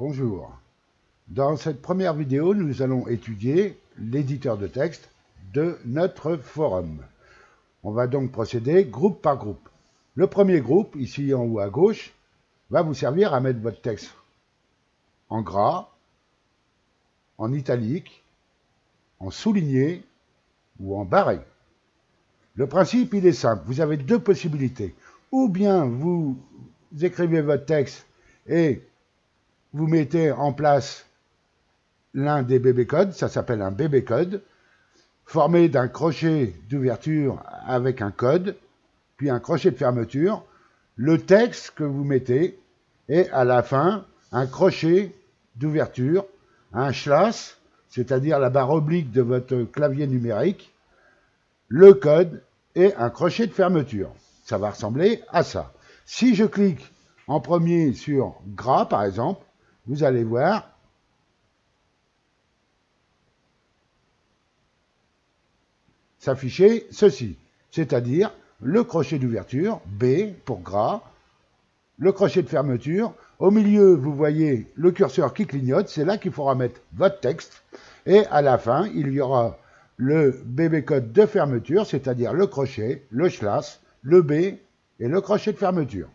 Bonjour. Dans cette première vidéo, nous allons étudier l'éditeur de texte de notre forum. On va donc procéder groupe par groupe. Le premier groupe, ici en haut à gauche, va vous servir à mettre votre texte en gras, en italique, en souligné ou en barré. Le principe, il est simple. Vous avez deux possibilités. Ou bien vous écrivez votre texte et vous mettez en place l'un des bébé codes, ça s'appelle un bébé code, formé d'un crochet d'ouverture avec un code, puis un crochet de fermeture, le texte que vous mettez, et à la fin, un crochet d'ouverture, un slash, c'est-à-dire la barre oblique de votre clavier numérique, le code et un crochet de fermeture. Ça va ressembler à ça. Si je clique en premier sur gras, par exemple, vous allez voir s'afficher ceci, c'est-à-dire le crochet d'ouverture, B pour gras, le crochet de fermeture. Au milieu, vous voyez le curseur qui clignote, c'est là qu'il faudra mettre votre texte. Et à la fin, il y aura le bébé code de fermeture, c'est-à-dire le crochet, le slash, le B et le crochet de fermeture.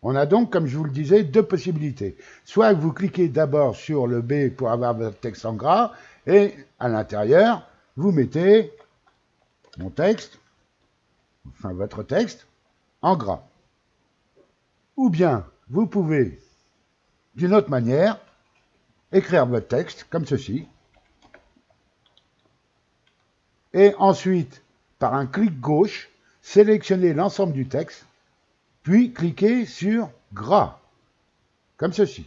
On a donc, comme je vous le disais, deux possibilités. Soit vous cliquez d'abord sur le B pour avoir votre texte en gras, et à l'intérieur, vous mettez mon texte, enfin votre texte, en gras. Ou bien, vous pouvez, d'une autre manière, écrire votre texte, comme ceci, et ensuite, par un clic gauche, sélectionner l'ensemble du texte, puis cliquez sur gras, comme ceci.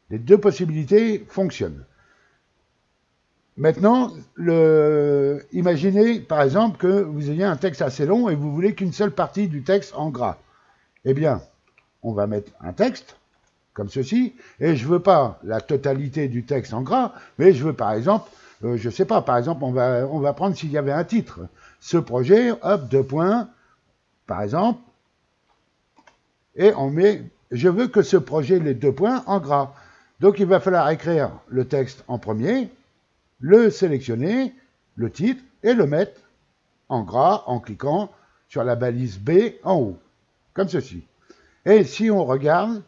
Les deux possibilités fonctionnent. Maintenant, imaginez par exemple que vous ayez un texte assez long et vous voulez qu'une seule partie du texte en gras. Eh bien, on va mettre un texte, comme ceci, et je ne veux pas la totalité du texte en gras, mais je veux par exemple, je ne sais pas, par exemple, on va prendre s'il y avait un titre. Ce projet, hop, 2 points, par exemple, et on met, je veux que ce projet, les 2 points, en gras. Donc il va falloir écrire le texte en premier, le sélectionner, le titre, et le mettre en gras en cliquant sur la balise B en haut, comme ceci. Et si on regarde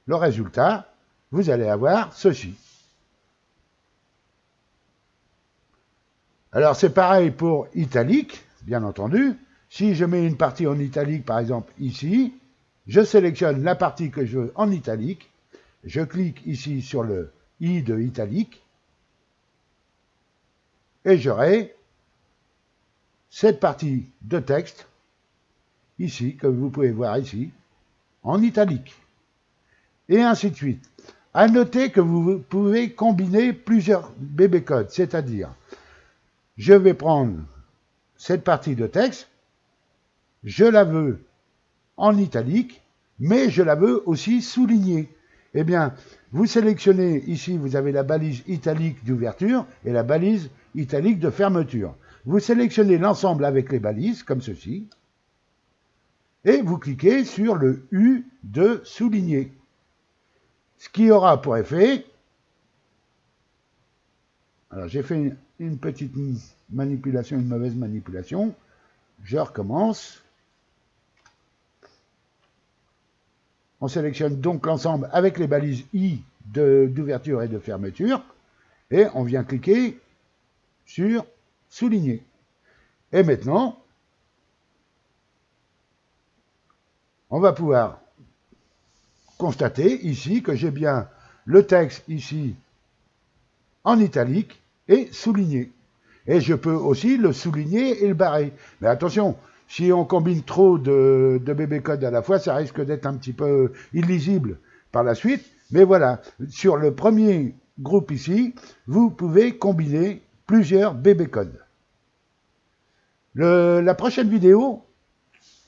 le résultat, vous allez avoir ceci. Alors c'est pareil pour italique, bien entendu. Si je mets une partie en italique, par exemple ici, je sélectionne la partie que je veux en italique, je clique ici sur le I de italique, et j'aurai cette partie de texte, ici, que vous pouvez voir ici, en italique. Et ainsi de suite. À noter que vous pouvez combiner plusieurs bébé codes, c'est-à-dire, je vais prendre cette partie de texte, je la veux en italique, mais je la veux aussi soulignée. Eh bien, vous sélectionnez ici, vous avez la balise italique d'ouverture et la balise italique de fermeture. Vous sélectionnez l'ensemble avec les balises, comme ceci, et vous cliquez sur le U de souligner. Ce qui aura pour effet, alors j'ai fait une petite manipulation, une mauvaise manipulation, je recommence. On sélectionne donc l'ensemble avec les balises I d'ouverture et de fermeture, et on vient cliquer sur souligner. Et maintenant, on va pouvoir constater ici que j'ai bien le texte ici en italique et souligné. Et je peux aussi le souligner et le barrer. Mais attention, si on combine trop de bébé codes à la fois, ça risque d'être un petit peu illisible par la suite. Mais voilà, sur le premier groupe ici, vous pouvez combiner plusieurs bébé codes. La prochaine vidéo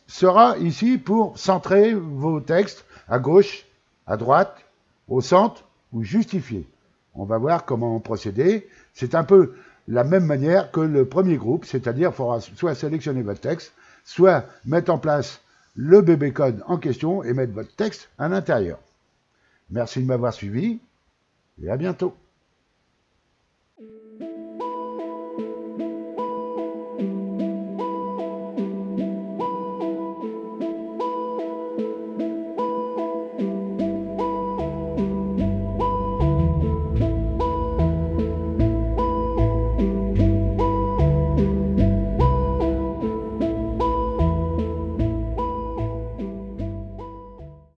sera ici pour centrer vos textes à gauche, à droite, au centre ou justifier. On va voir comment procéder. C'est un peu la même manière que le premier groupe, c'est-à-dire qu'il faudra soit sélectionner votre texte, soit mettre en place le bébé code en question et mettre votre texte à l'intérieur. Merci de m'avoir suivi et à bientôt.